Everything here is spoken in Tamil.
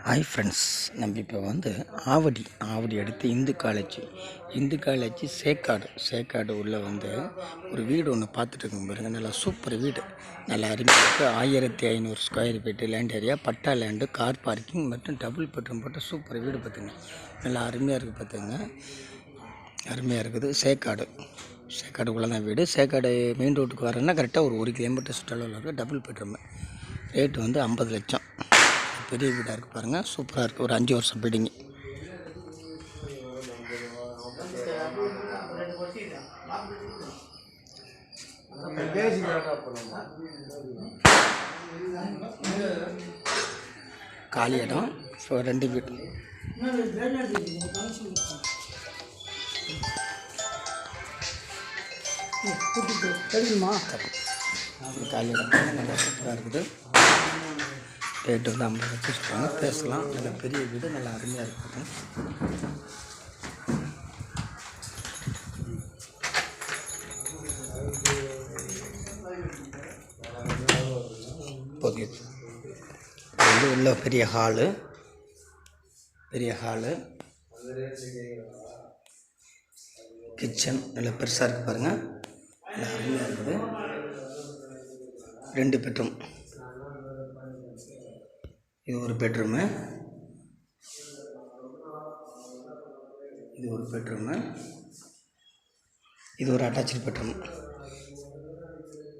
ஹாய் ஃப்ரெண்ட்ஸ், நம்ம இப்போ ஆவடி அடுத்து இந்து காலேஜ் சேக்காடு உள்ள ஒரு வீடு ஒன்று பார்த்துட்டு இருக்கோம் பாருங்க. நல்லா சூப்பர் வீடு, நல்லா அருமையாக இருக்குது. 1500 ஸ்கொயர் ஃபீட்டு லேண்ட் ஏரியா, பட்டா லேண்டு, கார் பார்க்கிங் மற்றும் டபுள் பெட்ரூம் போட்ட சூப்பர் வீடு பார்த்துங்க. நல்லா அருமையாக இருக்குது பார்த்துங்க, அருமையாக இருக்குது. சேக்காடுக்குள்ளே தான் வீடு. சேக்காடு மெயின் ரோட்டுக்கு வரேன்னா கரெக்டாக ஒரு 1 கிலோமீட்டர் சுற்றளவில் இருக்குது. டபுள் பெட்ரூமு, ரேட்டு 50 லட்சம். பெரிய வீடாக இருக்குது பாருங்கள், சூப்பராக இருக்குது. ஒரு 5 வருஷம் பிடிங்க. காலி இடம், 2 வீடு. காலி இடம் நல்லா சூப்பராக இருக்குது. ரேட்டு 50 லட்சம் சொல்கிறாங்க, பேசலாம். நல்ல பெரிய வீடு, நல்லா அருமையாக இருக்குது. ஓகே, உள்ள பெரிய ஹாலு கிச்சன் நல்லா பெருசாக இருக்குது பாருங்கள், நல்லா அருமையாக இருக்குது. 2 பெட்ரூம். இது ஒரு பெட்ரூமு, இது ஒரு அட்டாச்சு பெட்ரூம்.